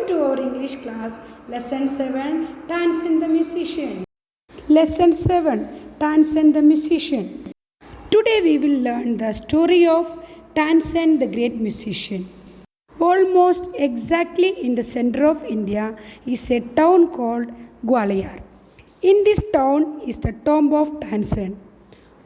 to our English class, Lesson 7, Tansen the Musician. Lesson 7, Tansen the Musician. Today we will learn the story of Tansen the great musician. Almost exactly in the center of India is a town called Gwalior. In this town is the tomb of Tansen,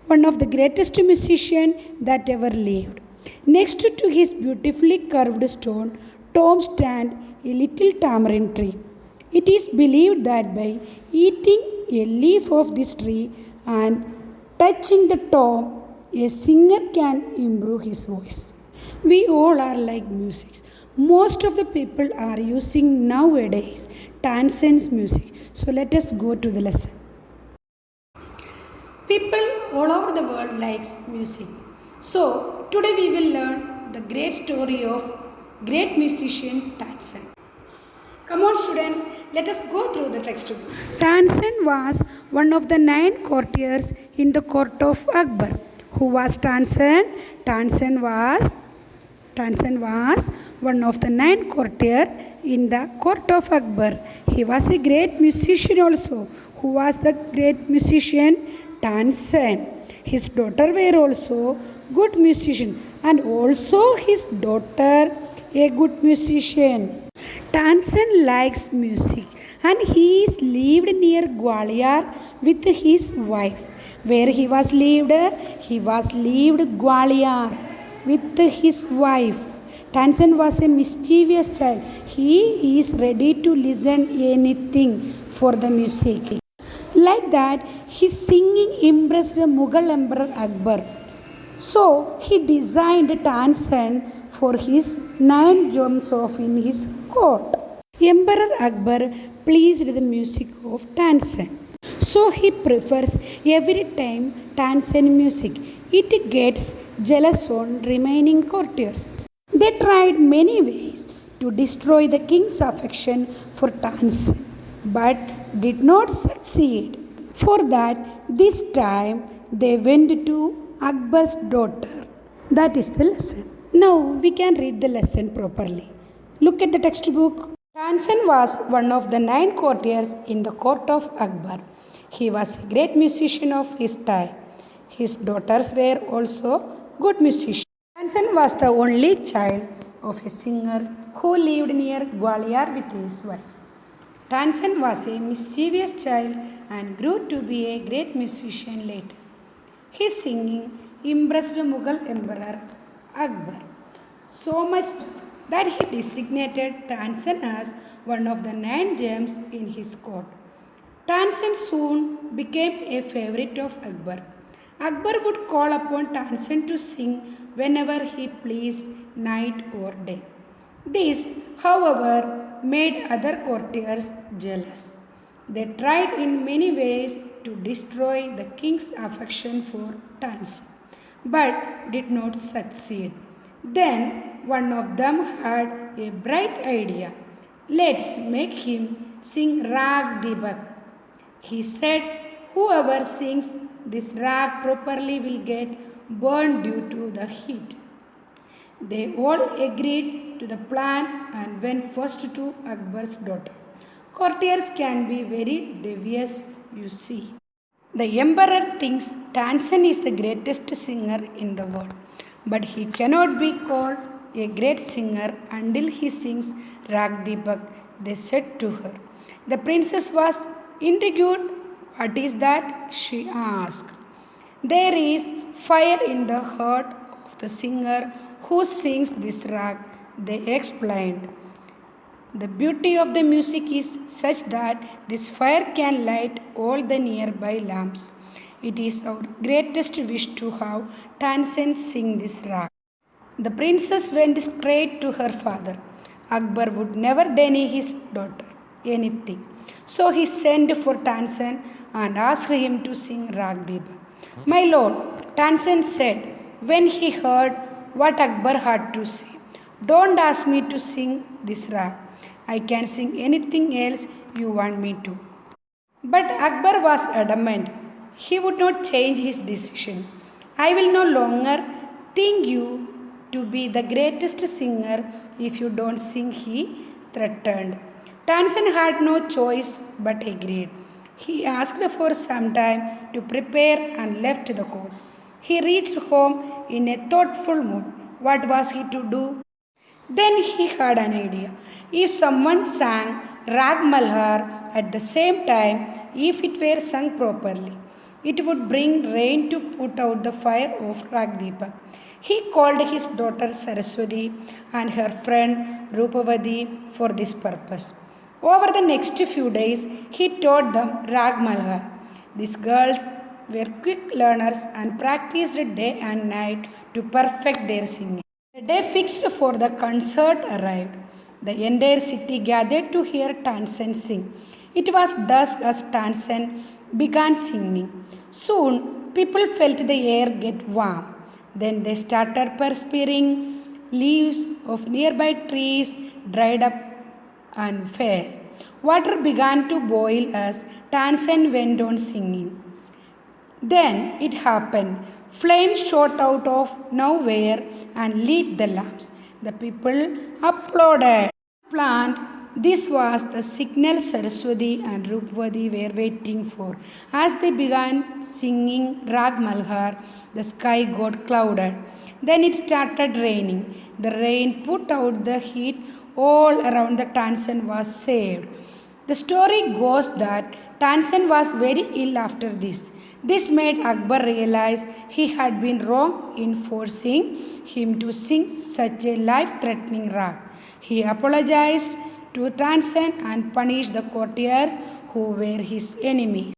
one of the greatest musicians that ever lived. Next to his beautifully curved stone tomb stands a little tamarind tree. It is believed that by eating a leaf of this tree and touching the tomb, a singer can improve his voice. We all are like music. Most of the people are using nowadays Tansen's music. So let us go to the lesson. People all over the world likes music. So today we will learn the great story of great musician Tansen. Come on students, let us go through the textbook. Tansen was one of the 9 courtiers in the court of Akbar. Who was Tansen? Tansen was one of the 9 courtiers in the court of Akbar. He was a great musician also. Who was the great musician? Tansen. His daughter were also good musician, and also his daughter a good musician. Tansen likes music and he is lived near Gwalior with his wife. Where he was lived? He was lived Gwalior with his wife. Tansen was a mischievous child. He is ready to listen anything for the music. Like that, his singing impressed the Mughal Emperor Akbar. So he designed Tansen for his 9 gems of in his court. Emperor Akbar pleased the music of Tansen. So he prefers every time Tansen music. It gets jealous on remaining courtiers. They tried many ways to destroy the king's affection for Tansen, but did not succeed. For that, this time they went to Akbar's daughter. That is the lesson. Now we can read the lesson properly. Look at the textbook. Tansen was one of the 9 courtiers in the court of Akbar. He was a great musician of his time. His daughters were also good musicians. Tansen was the only child of a singer who lived near Gwalior with his wife. Tansen was a mischievous child and grew to be a great musician later. His singing impressed Mughal Emperor Akbar so much that he designated Tansen as one of the 9 gems in his court. Tansen soon became a favorite of Akbar. Akbar would call upon Tansen to sing whenever he pleased, night or day. This, however, made other courtiers jealous. They tried in many ways to destroy the king's affection for Tansen, but did not succeed. Then one of them had a bright idea. Let's make him sing Rag Dibak. He said, whoever sings this rag properly will get burned due to the heat. They all agreed to the plan and went first to Akbar's daughter. Courtiers can be very devious, you see. The emperor thinks Tansen is the greatest singer in the world, but he cannot be called a great singer until he sings Rag Deepak, they said to her. The princess was intrigued. What is that? She asked. There is fire in the heart of the singer who sings this rag, they explained. The beauty of the music is such that this fire can light all the nearby lamps. It is our greatest wish to have Tansen sing this rag. The princess went straight to her father. Akbar would never deny his daughter anything. So he sent for Tansen and asked him to sing Rag Deba. My lord, Tansen said when he heard what Akbar had to say, don't ask me to sing this rag. I can sing anything else you want me to. But Akbar was adamant. He would not change his decision. I will no longer think you to be the greatest singer if you don't sing, he threatened. Tansen had no choice but agreed. He asked for some time to prepare and left the court. He reached home in a thoughtful mood. What was he to do? Then he had an idea. If someone sang Rag Malhar at the same time, if it were sung properly, it would bring rain to put out the fire of Ragdeepak. He called his daughter Saraswati and her friend Rupavati for this purpose. Over the next few days, he taught them Rag Malhar. These girls were quick learners and practiced day and night to perfect their singing. The day fixed for the concert arrived. The entire city gathered to hear Tansen sing. It was dusk as Tansen began singing. Soon, people felt the air get warm. Then they started perspiring. Leaves of nearby trees dried up and fell. Water began to boil as Tansen went on singing. Then it happened. Flames shot out of nowhere and lit the lamps. The people applauded. Plant. This was the signal Saraswati and Rupavati were waiting for. As they began singing Rag Malhar, the sky got clouded. Then it started raining. The rain put out the heat all around. The Tansen was saved. The story goes that Tansen was very ill after this. This made Akbar realize he had been wrong in forcing him to sing such a life-threatening rag. He apologized to Tansen and punished the courtiers who were his enemies.